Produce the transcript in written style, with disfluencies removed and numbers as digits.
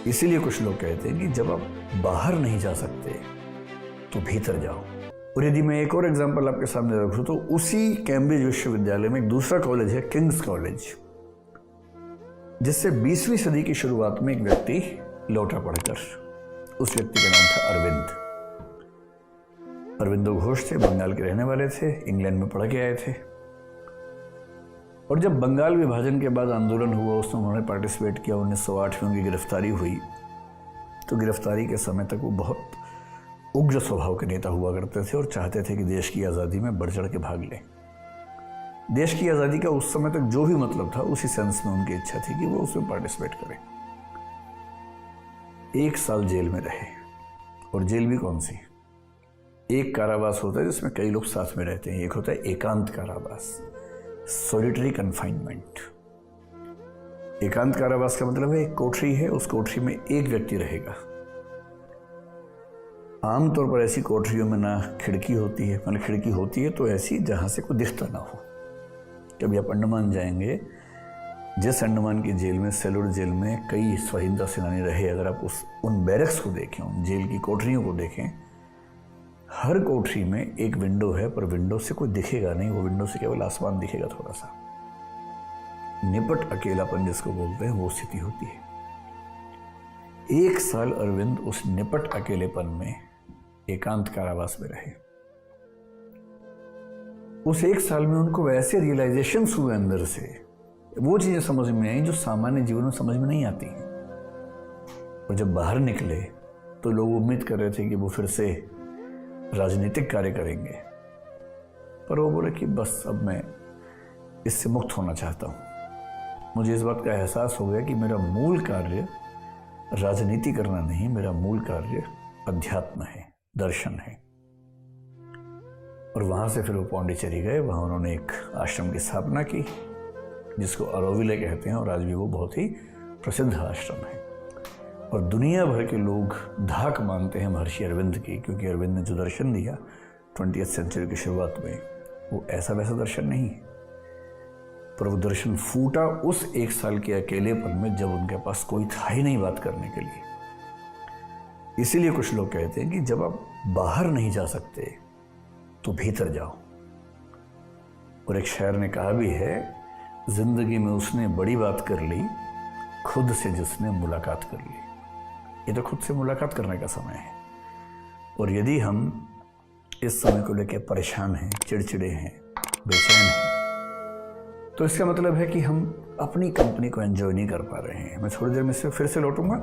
इसीलिए कुछ लोग कहते हैं कि जब आप बाहर नहीं जा सकते तो भीतर जाओ। और यदि मैं एक और एग्जांपल आपके सामने रखूं तो उसी कैम्ब्रिज विश्वविद्यालय में एक दूसरा कॉलेज है, किंग्स कॉलेज, जिससे 20वीं सदी की शुरुआत में एक व्यक्ति लौटा पढ़कर। उस व्यक्ति का नाम था अरविंद। अरविंदो घोष थे, बंगाल के रहने वाले थे, इंग्लैंड में पढ़ के आए थे। और जब बंगाल विभाजन के बाद आंदोलन हुआ, उसमें उन्होंने पार्टिसिपेट किया। 1908 में उनकी गिरफ्तारी हुई। तो गिरफ्तारी के समय तक वो बहुत उग्र स्वभाव के नेता हुआ करते थे और चाहते थे कि देश की आज़ादी में बढ़ चढ़ के भाग लें। देश की आज़ादी का उस समय तक जो भी मतलब था, उसी सेंस में उनकी इच्छा थी कि वो उसमें पार्टिसिपेट करें। 1 साल जेल में रहे। और जेल भी कौन सी? एक कारावास होता है जिसमें कई लोग साथ में रहते हैं, एक होता है एकांत कारावास, सॉलिटरी कन्फाइनमेंट। एकांत कारावास का मतलब है एक कोठरी है, उस कोठरी में एक व्यक्ति रहेगा। आमतौर पर ऐसी कोठरियों में ना खिड़की होती है, मतलब खिड़की होती है तो ऐसी जहां से कोई दिखता ना हो। कभी आप अंडमान जाएंगे, जिस अंडमान की जेल में, सेलूर जेल में कई स्वतंत्रता सेनानी रहे, अगर आप उन बैरक्स को देखें, उन जेल की कोठरियों को देखें, हर कोठरी में एक विंडो है, पर विंडो से कोई दिखेगा नहीं। वो विंडो से केवल आसमान दिखेगा थोड़ा सा। निपट अकेलापन जिसको बोलते हैं, वो स्थिति होती है। 1 साल अरविंद उस निपट अकेलेपन में एकांत कारावास में रहे। उस 1 साल में उनको वैसे रियलाइजेशन हुए अंदर से, वो चीजें समझ में आई जो सामान्य जीवन में समझ में नहीं आती हैं। और जब बाहर निकले तो लोग उम्मीद कर रहे थे कि वो फिर से राजनीतिक कार्य करेंगे, पर वो बोले कि बस अब मैं इससे मुक्त होना चाहता हूँ। मुझे इस बात का एहसास हो गया कि मेरा मूल कार्य राजनीति करना नहीं, मेरा मूल कार्य अध्यात्म है, दर्शन है। और वहाँ से फिर वो पौंडीचेरी गए। वहाँ उन्होंने एक आश्रम की स्थापना की जिसको अरोविले कहते हैं, और आज भी वो बहुत ही प्रसिद्ध आश्रम है। और दुनिया भर के लोग धाक मानते हैं महर्षि अरविंद की, क्योंकि अरविंद ने जो दर्शन दिया 20वीं सेंचुरी की शुरुआत में, वो ऐसा वैसा दर्शन नहीं है, पर वो दर्शन फूटा उस 1 साल के अकेलेपन में, जब उनके पास कोई था ही नहीं बात करने के लिए। इसीलिए कुछ लोग कहते हैं कि जब आप बाहर नहीं जा सकते तो भीतर जाओ। और एक शायर ने कहा भी है, जिंदगी में उसने बड़ी बात कर ली, खुद से जिसने मुलाकात कर ली। ये तो खुद से मुलाकात करने का समय है। और यदि हम इस समय को लेकर परेशान हैं, चिड़चिड़े हैं, बेचैन हैं, तो इसका मतलब है कि हम अपनी कंपनी को एंजॉय नहीं कर पा रहे हैं। मैं थोड़ी देर में से फिर से लौटूंगा।